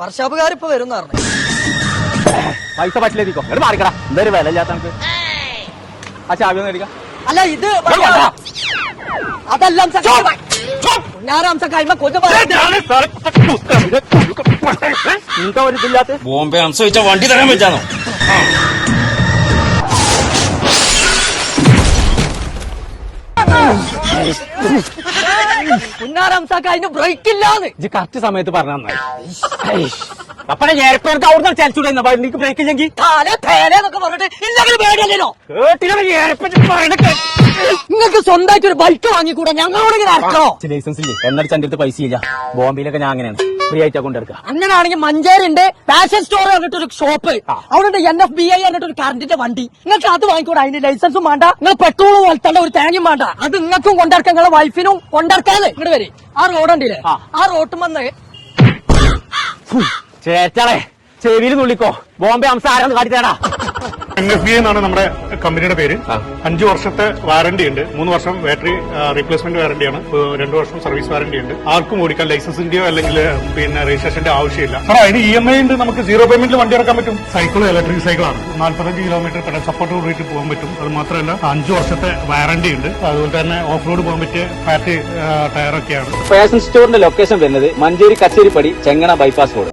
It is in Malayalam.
വർഷാപ്പുകാർ ഇപ്പൊ വരും പറഞ്ഞു. പൈസ പറ്റില്ലെത്തിക്കോ എന്നിട്ട് മാറിക്കടാ. എന്തായാലും വില ഇല്ലാത്ത നമുക്ക് ആ ചാവി ഒന്ന് എടുക്കാം. അല്ല ഇത് അതല്ല ഞാനംസ കൈമ കൊച്ചു നിങ്ങൾക്ക് ഒരു ഇതില്ലാത്ത ബോംബെ അംശം വെച്ചാൽ വണ്ടി തരാൻ വെച്ചാണോ? പുന്നാരംസക്ക് അതിന് ബ്രേക്ക് ഇല്ലാന്ന് ഇത് കറക്റ്റ് സമയത്ത് പറഞ്ഞ നന്നായി. അപ്പഴേ ഞേരപ്പേർക്ക് അവിടുന്ന് ചലിച്ചൂടെ എനിക്ക് ബ്രേക്ക് ഇല്ലെങ്കിൽ തേലെന്നൊക്കെ പറഞ്ഞിട്ട് ഇല്ലെങ്കിൽ പേടിയല്ലോ. കേട്ടില്ല. നിങ്ങൾക്ക് സ്വന്തമായിട്ട് ഒരു ബൈക്ക് വാങ്ങിക്കൂടെ? ഞങ്ങളോട് ഇങ്ങനെ അറക്കണോ? ലൈസൻസ് ഇല്ലേ എന്നടിച്ച് എന്റെ അടുത്ത് പൈസ ഇല്ല. ബോംബെയിലൊക്കെ ഞാൻ അങ്ങനെയാണ് ഫ്രീ ആയിട്ടാ കൊണ്ടെടുക്കുക. അങ്ങനെയാണെങ്കിൽ മഞ്ചേരിന്റെ ഫാഷൻ സ്റ്റോർ പറഞ്ഞിട്ടൊരു ഷോപ്പ്, അവിടെ NFBI പറഞ്ഞിട്ടൊരു കറണ്ടിന്റെ വണ്ടി. നിങ്ങൾക്ക് അത് വാങ്ങിക്കൂടെ? അതിന് ലൈസൻസും വേണ്ട, നിങ്ങൾ പെട്രോൾ വളർത്തേണ്ട ഒരു തേങ്ങയും വേണ്ട. അത് നിങ്ങൾക്കും കൊണ്ടിറക്കാം, നിങ്ങളെ വൈഫിനും കൊണ്ടിറക്കാതെ. ഇങ്ങോട്ട് വരെ ആ റോഡുണ്ടല്ലേ, ആ റോട്ടും വന്ന് ചേച്ചാളെ ചെവിയിൽ നുള്ളിക്കോ. ബോംബെ അംശ ആരാന്ന് കാട്ടിത്തേടാ. NFBI എന്നാണ് നമ്മുടെ കമ്പനിയുടെ പേര്. 5 വർഷത്തെ വാറന്റി ഉണ്ട്. 3 വർഷം ബാറ്ററി റീപ്ലേസ്മെന്റ് വാറന്റിയാണ്. 2 വർഷം സർവീസ് വാറന്റി ഉണ്ട്. ആർക്കും ഓടിക്കാൻ ലൈസൻസിന്റെയോ അല്ലെങ്കിൽ രജിസ്ട്രേഷന്റെ ആവശ്യമില്ല. അതിന് EMI ഉണ്ട്. നമുക്ക് 0 പേയ്മെന്റിൽ വണ്ടി ഇറക്കാൻ പറ്റും. സൈക്കിൾ ഇലക്ട്രിക് സൈക്കിളാണ്. 45 കിലോമീറ്റർ പെഡൽ സപ്പോർട്ട് കൂടിയിട്ട് പോകാൻ പറ്റും. അത് മാത്രമല്ല 5 വർഷത്തെ വാറന്റി ഉണ്ട്. അതുപോലെ തന്നെ ഓഫ് റോഡ് പോകാൻ പറ്റിയ ഫാറ്റ് ടയറൊക്കെയാണ്. ഫാഷൻ സ്റ്റോറിന്റെ ലൊക്കേഷൻ വരുന്നത് മഞ്ചേരി കച്ചേരിപ്പടി ചെങ്ങണ ബൈപ്പാസ് റോഡ്.